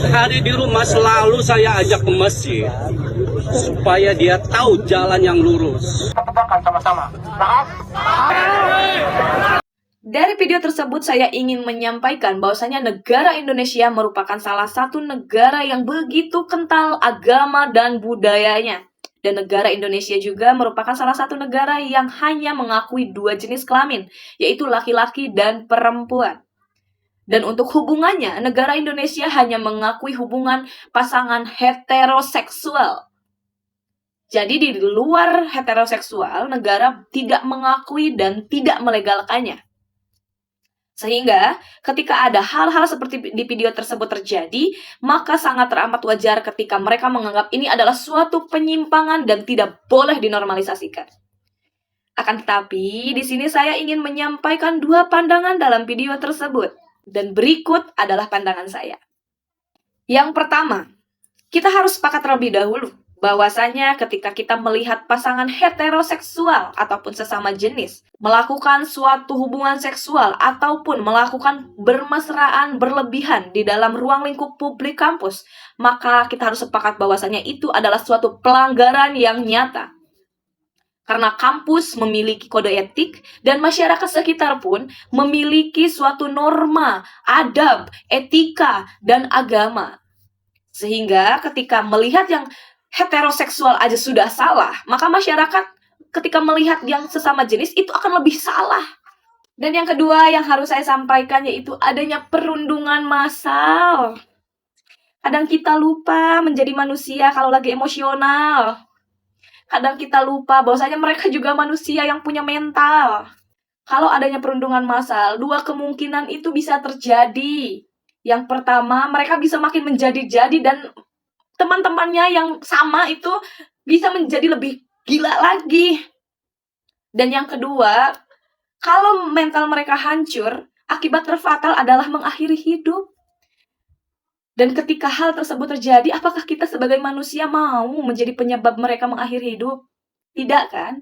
hari di rumah selalu saya ajak ke masjid supaya dia tahu jalan yang lurus. Dari video tersebut saya ingin menyampaikan bahwasanya negara Indonesia merupakan salah satu negara yang begitu kental agama dan budayanya. Dan negara Indonesia juga merupakan salah satu negara yang hanya mengakui dua jenis kelamin, yaitu laki-laki dan perempuan. Dan untuk hubungannya, negara Indonesia hanya mengakui hubungan pasangan heteroseksual. Jadi di luar heteroseksual, negara tidak mengakui dan tidak melegalkannya. Sehingga ketika ada hal-hal seperti di video tersebut terjadi, maka sangat teramat wajar ketika mereka menganggap ini adalah suatu penyimpangan dan tidak boleh dinormalisasikan. Akan tetapi, di sini saya ingin menyampaikan dua pandangan dalam video tersebut. Dan berikut adalah pandangan saya. Yang pertama, kita harus sepakat terlebih dahulu bahwasanya ketika kita melihat pasangan heteroseksual ataupun sesama jenis melakukan suatu hubungan seksual ataupun melakukan bermesraan berlebihan di dalam ruang lingkup publik kampus, maka kita harus sepakat bahwasanya itu adalah suatu pelanggaran yang nyata. Karena kampus memiliki kode etik dan masyarakat sekitar pun memiliki suatu norma, adab, etika, dan agama. Sehingga ketika melihat yang heteroseksual aja sudah salah, maka masyarakat ketika melihat yang sesama jenis itu akan lebih salah. Dan yang kedua yang harus saya sampaikan yaitu adanya perundungan massal. Kadang kita lupa menjadi manusia kalau lagi emosional. Kadang kita lupa bahwasanya mereka juga manusia yang punya mental. Kalau adanya perundungan massal, dua kemungkinan itu bisa terjadi. Yang pertama, mereka bisa makin menjadi-jadi dan teman-temannya yang sama itu bisa menjadi lebih gila lagi. Dan yang kedua, kalau mental mereka hancur, akibat terfatal adalah mengakhiri hidup. Dan ketika hal tersebut terjadi, apakah kita sebagai manusia mau menjadi penyebab mereka mengakhiri hidup? Tidak kan?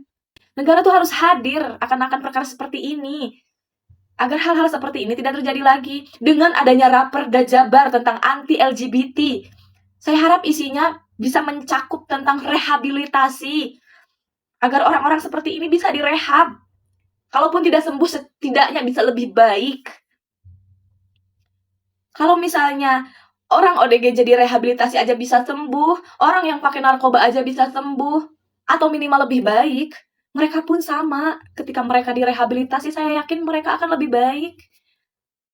Negara tuh harus hadir akan perkara seperti ini. Agar hal-hal seperti ini tidak terjadi lagi. Dengan adanya Raperda Jabar tentang anti-LGBT, saya harap isinya bisa mencakup tentang rehabilitasi. Agar orang-orang seperti ini bisa direhab. Kalaupun tidak sembuh, setidaknya bisa lebih baik. Kalau misalnya orang ODG jadi rehabilitasi aja bisa sembuh, orang yang pakai narkoba aja bisa sembuh, atau minimal lebih baik, mereka pun sama. Ketika mereka direhabilitasi, saya yakin mereka akan lebih baik.